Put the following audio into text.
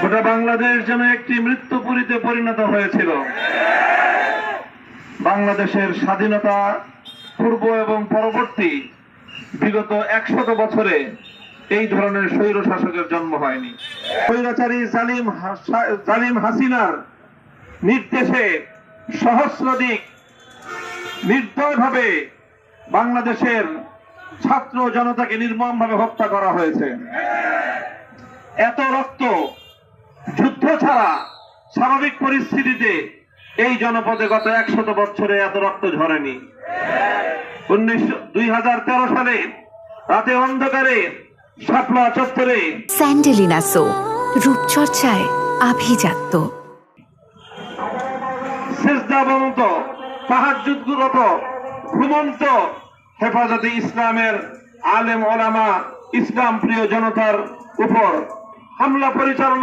গোটা বাংলাদেশ যেন একটি মৃত্যুপুরীতে পরিণত হয়েছিল। বাংলাদেশের স্বাধীনতা পূর্ব এবং পরবর্তী বিগত 100 বছরে এই ধরনের স্বৈর শাসকের জন্ম হয়নি। স্বৈরাচারী জালিম হাসিনার নির্দেশে সহস্রাধিক নির্দয়ভাবে বাংলাদেশের ছাত্র জনতাকে নির্মমভাবে হত্যা করা হয়েছে। এত রক্ত যুদ্ধ ছাড়া স্বাভাবিক পরিস্থিতিতে এই জনপদে গত 100 বছরে এত রক্ত ঝরেনি। 2013 সালে রাতে অন্ধকারে শাপলা চত্বরে স্যান্ডেলিনা সো রূপচর্চায় আভিজাত্য, সেজদাবনত তাহাজ্জুদরত ঘুমন্ত হেফাজতে ইসলামের আলেম ওলামা ইসলাম প্রিয় জনতার উপর হামলা পরিচালনা